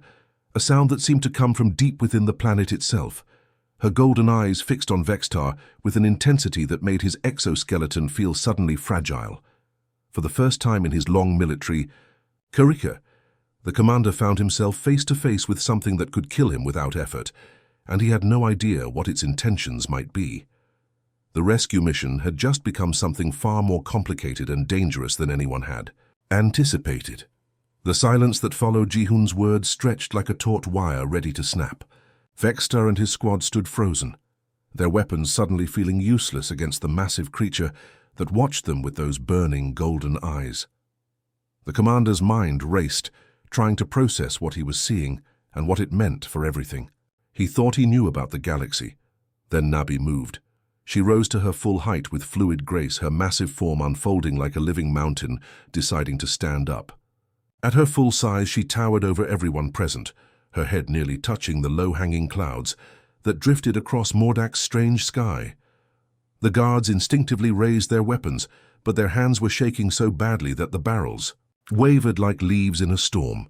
a sound that seemed to come from deep within the planet itself. Her golden eyes fixed on Vextar with an intensity that made his exoskeleton feel suddenly fragile. For the first time in his long military career, the commander found himself face to face with something that could kill him without effort, and he had no idea what its intentions might be. The rescue mission had just become something far more complicated and dangerous than anyone had anticipated. The silence that followed Ji-hoon's words stretched like a taut wire ready to snap. Vextar and his squad stood frozen, their weapons suddenly feeling useless against the massive creature that watched them with those burning golden eyes. The commander's mind raced, trying to process what he was seeing and what it meant for everything. He thought he knew about the galaxy. Then Nabi moved. She rose to her full height with fluid grace, her massive form unfolding like a living mountain, deciding to stand up. At her full size, she towered over everyone present, her head nearly touching the low-hanging clouds that drifted across Mordak's strange sky. The guards instinctively raised their weapons, but their hands were shaking so badly that the barrels wavered like leaves in a storm.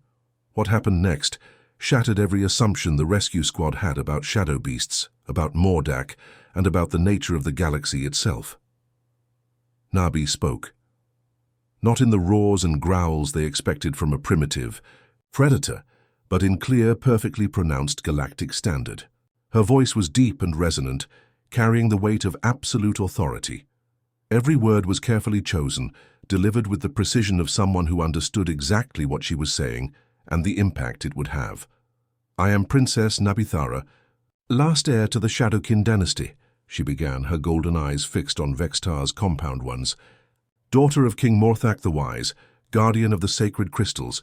What happened next shattered every assumption the rescue squad had about shadow beasts, about Mordak, and about the nature of the galaxy itself. Nabi spoke. Not in the roars and growls they expected from a primitive predator, but in clear, perfectly pronounced galactic standard. Her voice was deep and resonant, carrying the weight of absolute authority. Every word was carefully chosen, delivered with the precision of someone who understood exactly what she was saying and the impact it would have. "I am Princess Nabithara, last heir to the Shadowkin dynasty," she began, her golden eyes fixed on Vextar's compound ones. "Daughter of King Morthak the Wise, guardian of the sacred crystals,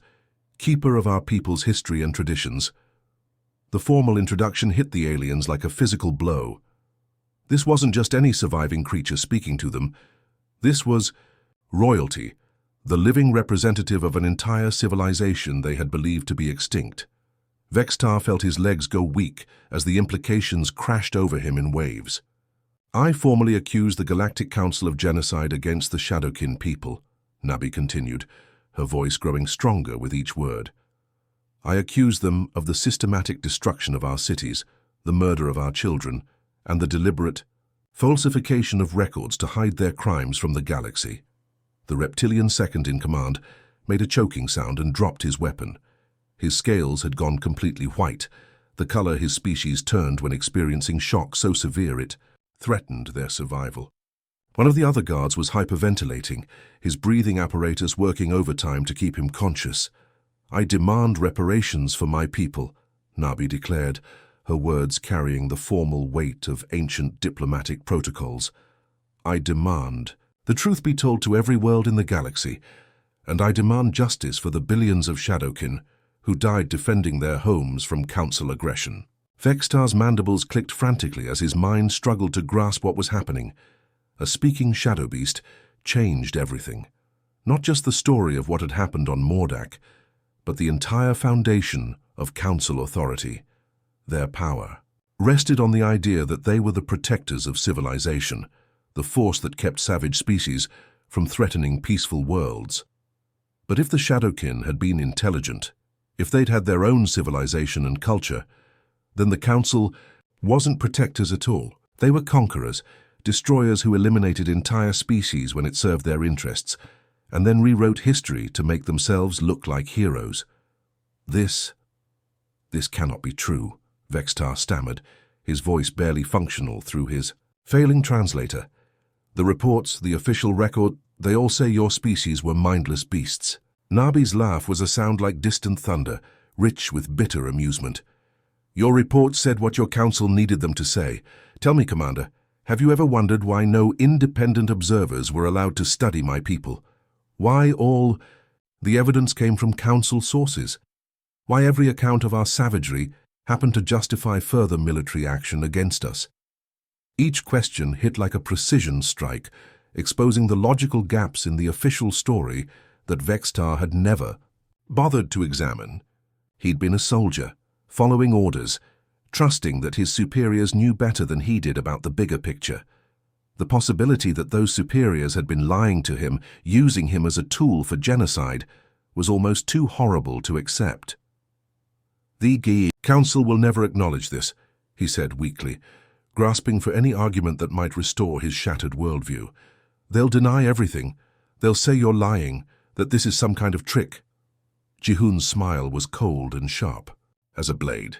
keeper of our people's history and traditions." The formal introduction hit the aliens like a physical blow. This wasn't just any surviving creature speaking to them. This was royalty, the living representative of an entire civilization they had believed to be extinct. Vextar felt his legs go weak as the implications crashed over him in waves. "I formally accuse the Galactic Council of genocide against the Shadowkin people," Nabi continued, her voice growing stronger with each word. "I accuse them of the systematic destruction of our cities, the murder of our children, and the deliberate falsification of records to hide their crimes from the galaxy." The reptilian second in command made a choking sound and dropped his weapon. His scales had gone completely white, the color his species turned when experiencing shock so severe it threatened their survival. One of the other guards was hyperventilating, his breathing apparatus working overtime to keep him conscious. "I demand reparations for my people," Nabi declared, her words carrying the formal weight of ancient diplomatic protocols. "I demand the truth be told to every world in the galaxy, and I demand justice for the billions of Shadowkin who died defending their homes from Council aggression." Vextar's mandibles clicked frantically as his mind struggled to grasp what was happening. A speaking shadow beast changed everything. Not just the story of what had happened on Mordak, but the entire foundation of Council authority. Their power rested on the idea that they were the protectors of civilization, the force that kept savage species from threatening peaceful worlds. But if the Shadowkin had been intelligent, if they'd had their own civilization and culture, then the Council wasn't protectors at all. They were conquerors, destroyers who eliminated entire species when it served their interests, and then rewrote history to make themselves look like heroes. This cannot be true," Vextar stammered, his voice barely functional through his failing translator. "The reports, the official record, they all say your species were mindless beasts." Nabi's laugh was a sound like distant thunder, rich with bitter amusement. "Your report said what your council needed them to say. Tell me, Commander, Have you ever wondered why no independent observers were allowed to study my people? Why all the evidence came from council sources? Why every account of our savagery happened to justify further military action against us? Each question hit like a precision strike, exposing the logical gaps in the official story that Vextar had never bothered to examine. He'd been a soldier, following orders, trusting that his superiors knew better than he did about the bigger picture. The possibility that those superiors had been lying to him, using him as a tool for genocide, was almost too horrible to accept. The Council will never acknowledge this, he said weakly, grasping for any argument that might restore his shattered worldview. They'll deny everything. They'll say you're lying, that this is some kind of trick. Ji-hoon's smile was cold and sharp, as a blade.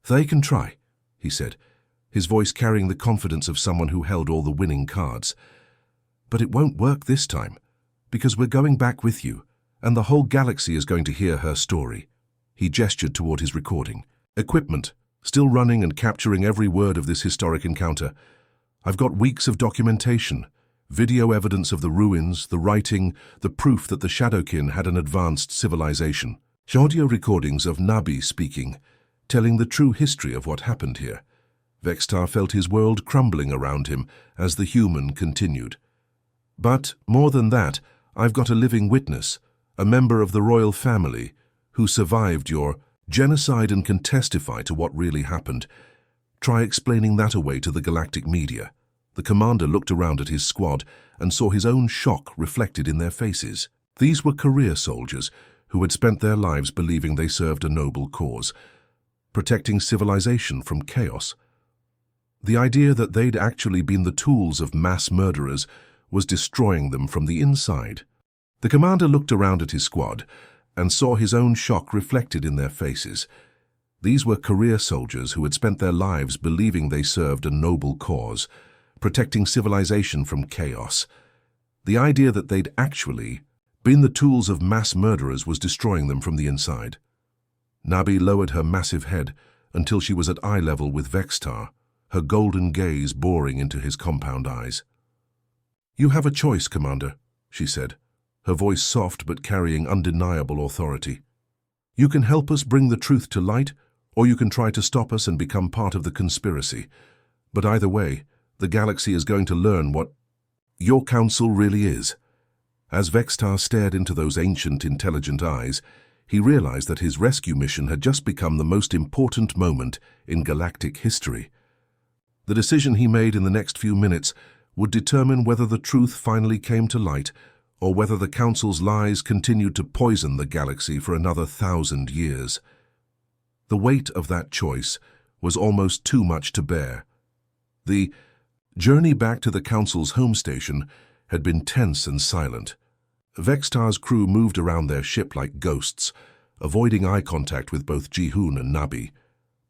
They can try, he said, his voice carrying the confidence of someone who held all the winning cards. But it won't work this time, because we're going back with you, and the whole galaxy is going to hear her story. He gestured toward his recording. Equipment, still running and capturing every word of this historic encounter. I've got weeks of documentation, video evidence of the ruins, the writing, the proof that the Shadowkin had an advanced civilization. Audio recordings of Nabi speaking, telling the true history of what happened here. Vextar felt his world crumbling around him as the human continued. But, more than that, I've got a living witness, a member of the royal family, who survived your genocide and can testify to what really happened. Try explaining that away to the galactic media. The commander looked around at his squad and saw his own shock reflected in their faces. These were career soldiers who had spent their lives believing they served a noble cause, protecting civilization from chaos. The idea that they'd actually been the tools of mass murderers was destroying them from the inside. The commander looked around at his squad and saw his own shock reflected in their faces. These were career soldiers who had spent their lives believing they served a noble cause, protecting civilization from chaos. The idea that they'd actually been the tools of mass murderers was destroying them from the inside. Nabi lowered her massive head until she was at eye level with Vextar, her golden gaze boring into his compound eyes. You have a choice, Commander, she said, her voice soft but carrying undeniable authority. You can help us bring the truth to light, or you can try to stop us and become part of the conspiracy. But either way, the galaxy is going to learn what your council really is. As Vextar stared into those ancient, intelligent eyes, he realized that his rescue mission had just become the most important moment in galactic history. The decision he made in the next few minutes would determine whether the truth finally came to light or whether the Council's lies continued to poison the galaxy for another 1,000 years. The weight of that choice was almost too much to bear. The journey back to the Council's home station had been tense and silent. Vextar's crew moved around their ship like ghosts, avoiding eye contact with both Ji-hoon and Nabi.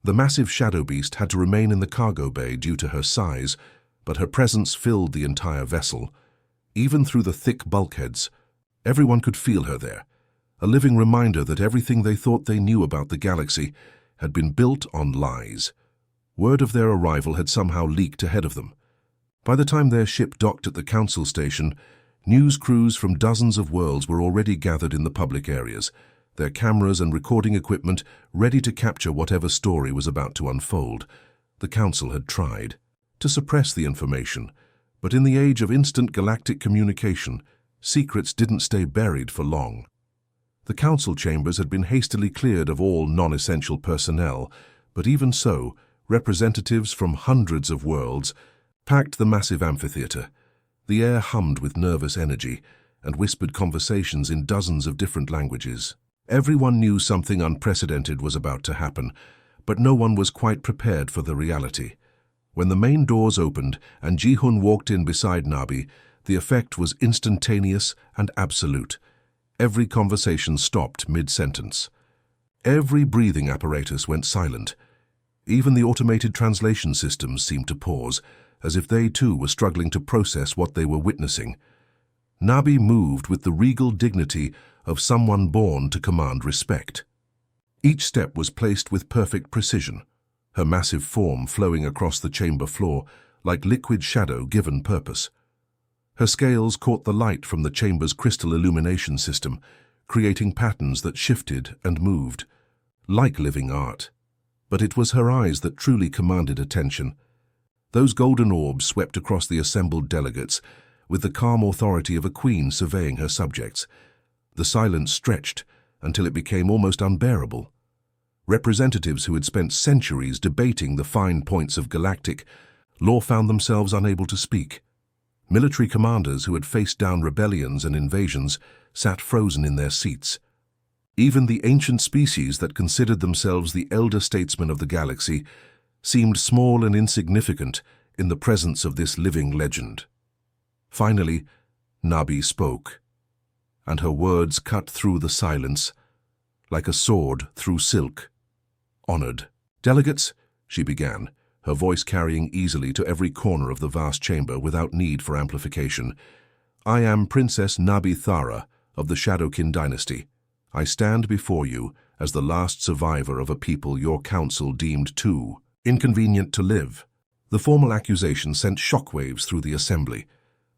The massive shadow beast had to remain in the cargo bay due to her size, but her presence filled the entire vessel. Even through the thick bulkheads, everyone could feel her there, a living reminder that everything they thought they knew about the galaxy had been built on lies. Word of their arrival had somehow leaked ahead of them. By the time their ship docked at the Council station, news crews from dozens of worlds were already gathered in the public areas, their cameras and recording equipment ready to capture whatever story was about to unfold. The Council had tried to suppress the information, but in the age of instant galactic communication, secrets didn't stay buried for long. The Council chambers had been hastily cleared of all non-essential personnel, but even so, representatives from hundreds of worlds packed the massive amphitheater. The air hummed with nervous energy and whispered conversations in dozens of different languages. Everyone knew something unprecedented was about to happen, but no one was quite prepared for the reality. When the main doors opened and Ji-hoon walked in beside Nabi, the effect was instantaneous and absolute. Every conversation stopped mid-sentence. Every breathing apparatus went silent. Even the automated translation systems seemed to pause, as if they too were struggling to process what they were witnessing. Nabi moved with the regal dignity of someone born to command respect. Each step was placed with perfect precision, her massive form flowing across the chamber floor like liquid shadow given purpose. Her scales caught the light from the chamber's crystal illumination system, creating patterns that shifted and moved, like living art. But it was her eyes that truly commanded attention. Those golden orbs swept across the assembled delegates, with the calm authority of a queen surveying her subjects. The silence stretched until it became almost unbearable. Representatives who had spent centuries debating the fine points of galactic law found themselves unable to speak. Military commanders who had faced down rebellions and invasions sat frozen in their seats. Even the ancient species that considered themselves the elder statesmen of the galaxy seemed small and insignificant in the presence of this living legend. Finally, Nabi spoke, and her words cut through the silence like a sword through silk. "Honored delegates," she began, her voice carrying easily to every corner of the vast chamber without need for amplification. "I am Princess Nabi Thara of the Shadowkin dynasty. I stand before you as the last survivor of a people your council deemed too inconvenient to live." The formal accusation sent shockwaves through the assembly.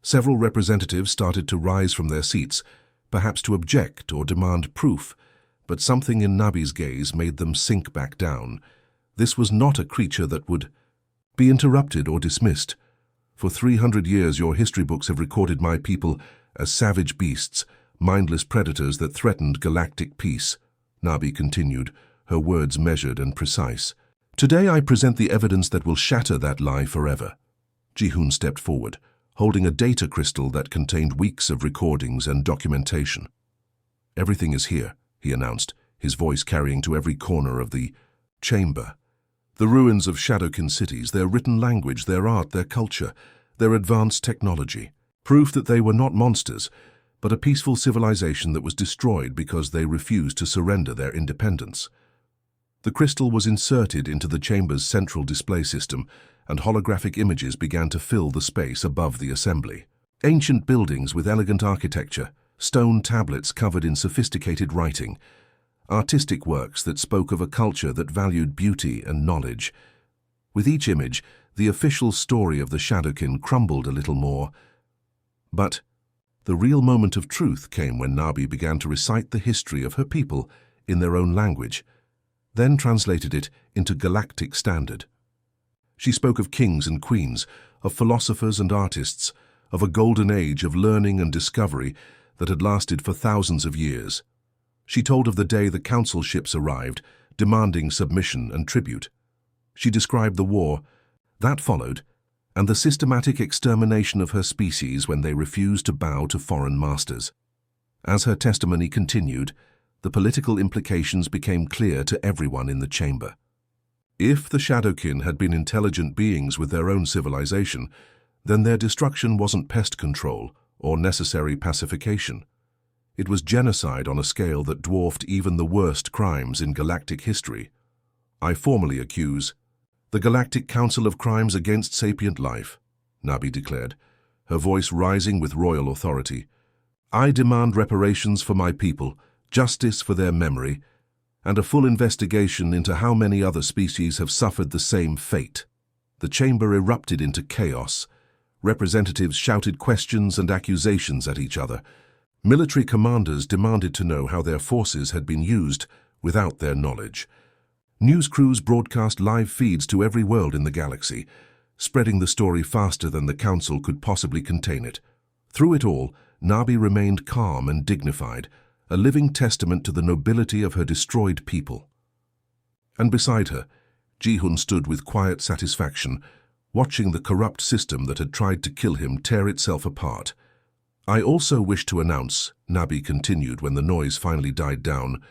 Several representatives started to rise from their seats, perhaps to object or demand proof, but something in Nabi's gaze made them sink back down. This was not a creature that would be interrupted or dismissed. "For 300 years your history books have recorded my people as savage beasts, mindless predators that threatened galactic peace," Nabi continued, her words measured and precise. "Today I present the evidence that will shatter that lie forever." Ji-hoon stepped forward, holding a data crystal that contained weeks of recordings and documentation. "Everything is here," he announced, his voice carrying to every corner of the chamber. "The ruins of Shadowkin cities, their written language, their art, their culture, their advanced technology. Proof that they were not monsters, but a peaceful civilization that was destroyed because they refused to surrender their independence." The crystal was inserted into the chamber's central display system, and holographic images began to fill the space above the assembly. Ancient buildings with elegant architecture, stone tablets covered in sophisticated writing, artistic works that spoke of a culture that valued beauty and knowledge. With each image, the official story of the Shadowkin crumbled a little more. But the real moment of truth came when Nabi began to recite the history of her people in their own language, then translated it into galactic standard. She spoke of kings and queens, of philosophers and artists, of a golden age of learning and discovery that had lasted for thousands of years. She told of the day the council ships arrived, demanding submission and tribute. She described the war that followed, and the systematic extermination of her species when they refused to bow to foreign masters. As her testimony continued, the political implications became clear to everyone in the chamber. If the Shadowkin had been intelligent beings with their own civilization, then their destruction wasn't pest control or necessary pacification. It was genocide on a scale that dwarfed even the worst crimes in galactic history. "I formally accuse the Galactic Council of Crimes Against Sapient Life," Nabi declared, her voice rising with royal authority. "I demand reparations for my people, justice for their memory, and a full investigation into how many other species have suffered the same fate." The chamber erupted into chaos. Representatives shouted questions and accusations at each other. Military commanders demanded to know how their forces had been used without their knowledge. News crews broadcast live feeds to every world in the galaxy, spreading the story faster than the council could possibly contain it. Through it all, Nabi remained calm and dignified, a living testament to the nobility of her destroyed people. And beside her, Ji-hoon stood with quiet satisfaction, watching the corrupt system that had tried to kill him tear itself apart. "I also wish to announce," Nabi continued when the noise finally died down,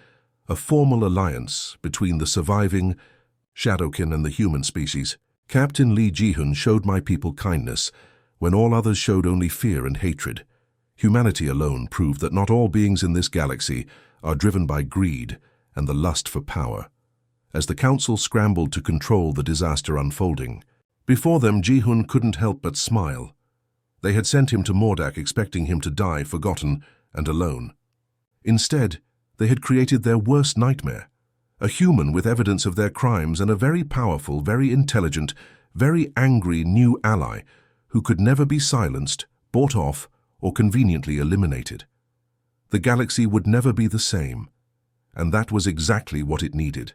"a formal alliance between the surviving Shadowkin and the human species. Captain Lee Ji-hoon showed my people kindness when all others showed only fear and hatred. Humanity alone proved that not all beings in this galaxy are driven by greed and the lust for power." As the council scrambled to control the disaster unfolding, before them Ji-hoon couldn't help but smile. They had sent him to Mordak expecting him to die forgotten and alone. Instead, they had created their worst nightmare, a human with evidence of their crimes and a very powerful, very intelligent, very angry new ally who could never be silenced, bought off, or conveniently eliminated. The galaxy would never be the same, and that was exactly what it needed.